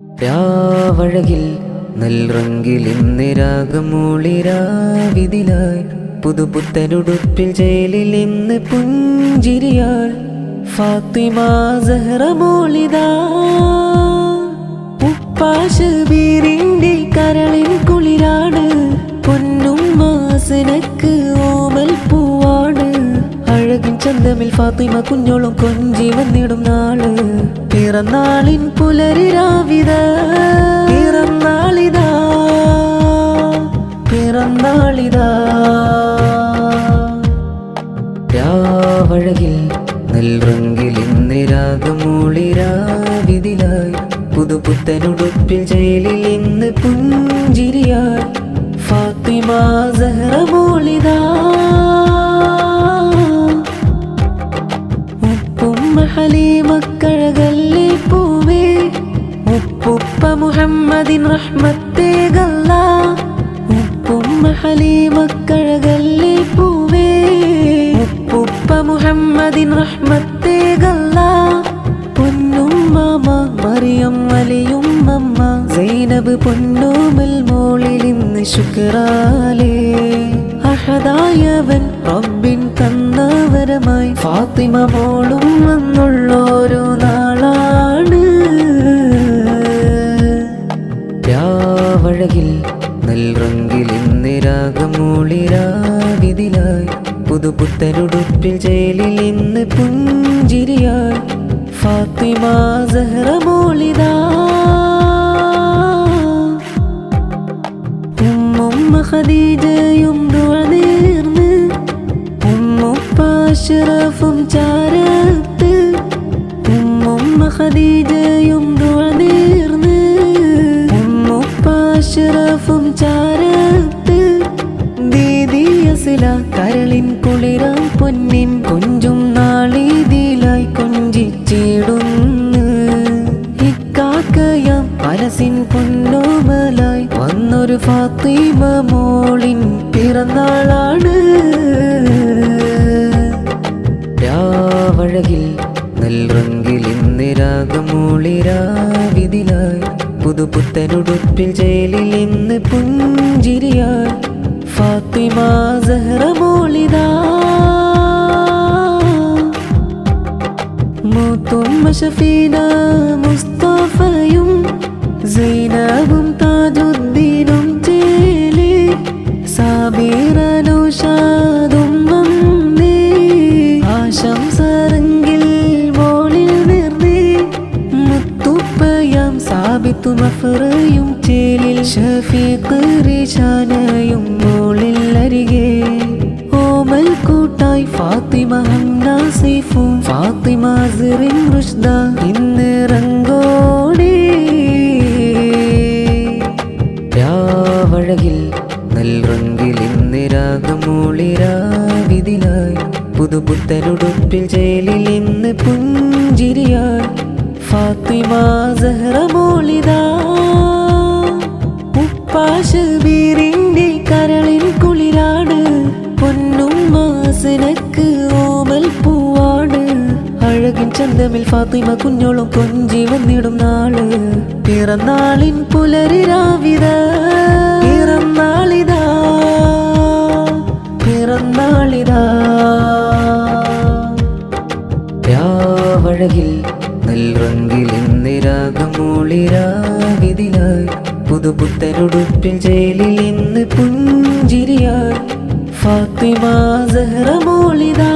രാവഴകിൽ നൽറങ്കിൽ ഇന്ന് രാഗമൂളിരാവിതിലായി പുതുപുത്തനുടുപ്പിൽ ജയിലിൽ ഇന്ന് പുഞ്ചിരിയാൾ ഫാത്തിമ സഹറ മോളിദാ ഉപ്പാശബീറിന്റെ കരളിൻ കുളിരാണ് പൊന്നും മാസനക്ക് ഓമൽ പൂവാണ് അഴകിൻ ചന്തമിൽ ഫാത്തിമ കുഞ്ഞോളും കൊഞ്ചി വന്നിടും നാള് പിറന്നാളിൻ പുലരിരാവിതാ പിറന്നാളിതാ പിറന്നാളിതാ രാവഴകിൽ നൽറങ്കിൽ ഇന്ന് രാഗമൂളിരാവിതിലായി പുതുപുത്തനുടുപ്പിൽ ജയിലിൽ ഇന്ന് പുഞ്ചിരിയാൾ ഫാത്തിമ സഹറ മോളിദാ ഉപ്പുമ്മ ഹലീമക്കഴകല്ലേ പൂവേ ഉപ്പുപ്പ മുഹമ്മദിൻ റഹ്മത്തേകല്ല ഉപ്പുമ്മ ഹലീമക്കഴകല്ലേ പൂവേ ഉപ്പുപ്പ മുഹമ്മദിൻ റഹ്മത്തേകല്ല പൊന്നുമ്മ മറിയം വലിയും അമ്മ സൈനബ് പൊന്നോമൽ മോളിൽ ഇന്ന് ശുക്രാലേ അഹദായവൻ റബ്ബിൻ തന്നവരമായി ഫാത്തിമ മോളും വന്നുള്ളൊരു നാളാണ് രാവഴകിൽ നൽറങ്കിൽ ഇന്ന് രാഗമൂളിരാവിതിലായി പുതുപുത്തനുടുപ്പിൽ ജയിലിൽ ഇന്ന് പുഞ്ചിരിയാൾ ഫാത്തിമ സഹറ മോളിദാ ഉമ്മുമ്മ ഖദീജയും ദുആ നേർന്ന് ഉമ്മുപ്പ അഷ്റഫും ചാരത്ത് ഉമ്മുമ്മ ഖദീജയും ദുആ നേർന്ന് ഉമ്മുപ്പ അഷ്റഫും ചാരത്ത് ദീദി അസ്ല കരളിൻ കുളിരാം പൊന്നിൻ കൊഞ്ചും നാളിതിലായി കൊഞ്ചിച്ചിടുന്നു ഇക്കാക്കയാം മനസ്സിൻ പൊന്നോമലായി വന്നൊരു ഫാത്തിമ മോളിൻ പിറന്നാളാണ് രാവഴകിൽ നൽറങ്കിൽ ഇന്ന് രാഗമൂളിരാവിതിലായി പുതുപുത്തനുടുപ്പിൽ ജയിലിൽ ഇന്ന് പുഞ്ചിരിയാൾ ഫാത്തിമ സഹറ മോളിദാ മുത്തുമ്മ ഷഫീന മുസ്തഫയും സൈനബും താജുദ്ദീനും ചേലി സാബിറ നൗഷാദും വന്നേ ആശംസരങ്കിൽ മോളിൽ നിർന്നേ മുത്തുപ്പയാം സാബിത്തു മഫറയും ചേലിൽ ഷഫീഖ് റിഷാനയും മോളിൽ അരികെ ഓമൽ കൂട്ടായി ഫാത്തിമ ഹംനാസിഫും ഫാത്തിമ സിറിൻ റുഷ്ദ ഇന്ന് റങ്കോടി രാവഴകിൽ നൽറങ്കിൽ ഇന്ന് രാഗമൂളിരാവിതിലായി പുതുപുത്തനുടുപ്പിൽ ജയിലിൽ ഇന്ന് പുഞ്ചിരിയാൾ ഫാത്തിമ സഹറ മോളിദാ ഉപ്പാശബീറിന്റെ കരളിൻ കുളിരാണ് പൊന്നും മാസനക്ക് ഓമൽ പൂവാണ് അഴകിൻ ചന്തമിൽ ഫാത്തിമ കുഞ്ഞോളും കൊഞ്ചി വന്നിടും നാള് പിറന്നാളിൻ പുലരിരാവിതാ പിറന്നാളിതാ പിറന്നാളിതാ രാവഴകിൽ നൽറങ്കിൽ ഇന്ന് രാഗമൂളിരാവിതിലായി പുതുപുത്തനുടുപ്പിൽ ജയിലിൽ ഇന്ന് പുഞ്ചിരിയാൾ ഫാത്തിമ സഹറ മോളിദാ